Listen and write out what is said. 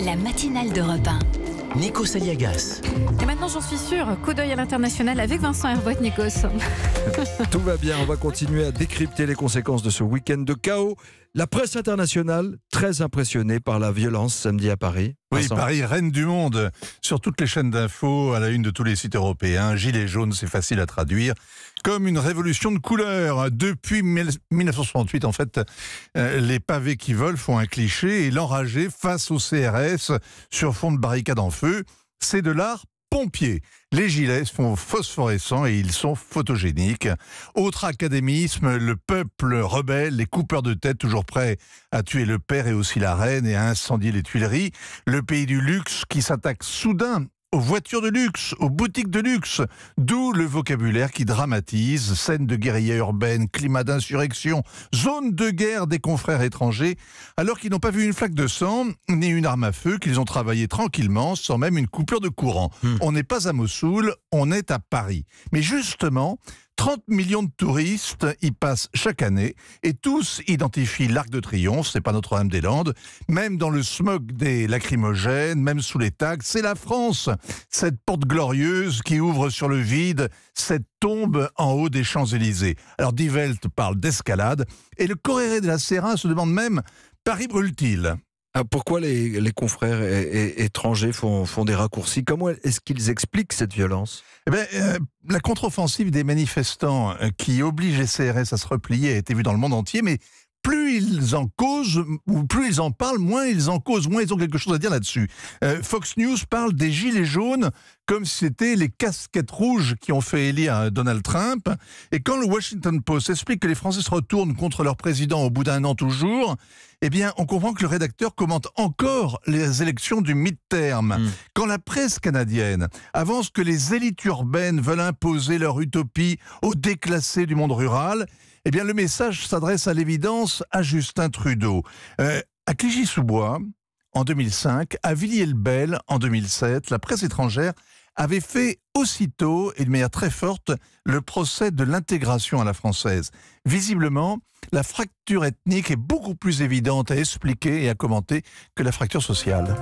La matinale d'Europe 1. Nikos Aliagas. Et maintenant, j'en suis sûre, coup d'œil à l'international avec Vincent Hervouet, Nikos. Tout va bien, on va continuer à décrypter les conséquences de ce week-end de chaos. La presse internationale, très impressionnée par la violence samedi à Paris. Oui, Vincent. Paris, reine du monde. Sur toutes les chaînes d'infos, à la une de tous les sites européens, Gilets jaunes, c'est facile à traduire, comme une révolution de couleurs. Depuis 1968, en fait, les pavés qui volent font un cliché et l'enragé face au CRS sur fond de barricades en feu, c'est de l'art pompier. Les gilets sont phosphorescents et ils sont photogéniques. Autre académisme, le peuple rebelle, les coupeurs de tête toujours prêts à tuer le père et aussi la reine et à incendier les Tuileries. Le pays du luxe qui s'attaque soudain aux voitures de luxe, aux boutiques de luxe, d'où le vocabulaire qui dramatise, scène de guérilla urbaine, climat d'insurrection, zone de guerre des confrères étrangers, alors qu'ils n'ont pas vu une flaque de sang, ni une arme à feu, qu'ils ont travaillé tranquillement, sans même une coupure de courant. On n'est pas à Mossoul, on est à Paris. Mais justement, 30 millions de touristes y passent chaque année et tous identifient l'Arc de Triomphe, c'est pas Notre-Dame-des-Landes, même dans le smog des lacrymogènes, même sous les tags, c'est la France, cette porte glorieuse qui ouvre sur le vide, cette tombe en haut des Champs-Élysées. Alors Die Welt parle d'escalade et le Corriere della Sera se demande même, Paris brûle-t-il ? Pourquoi les confrères étrangers font des raccourcis? Comment est-ce qu'ils expliquent cette violence? La contre-offensive des manifestants qui oblige les CRS à se replier a été vue dans le monde entier, mais plus ils en causent, ou plus ils en parlent, moins ils en causent, moins ils ont quelque chose à dire là-dessus. Fox News parle des gilets jaunes comme si c'était les casquettes rouges qui ont fait élire Donald Trump. Et quand le Washington Post explique que les Français se retournent contre leur président au bout d'un an toujours, eh bien, on comprend que le rédacteur commente encore les élections du mid-term. Quand la presse canadienne avance que les élites urbaines veulent imposer leur utopie aux déclassés du monde rural, eh bien, le message s'adresse à l'évidence à Justin Trudeau. À Clichy-sous-Bois, en 2005, à Villiers-le-Bel, en 2007, la presse étrangère avait fait aussitôt, et de manière très forte, le procès de l'intégration à la française. Visiblement, la fracture ethnique est beaucoup plus évidente à expliquer et à commenter que la fracture sociale.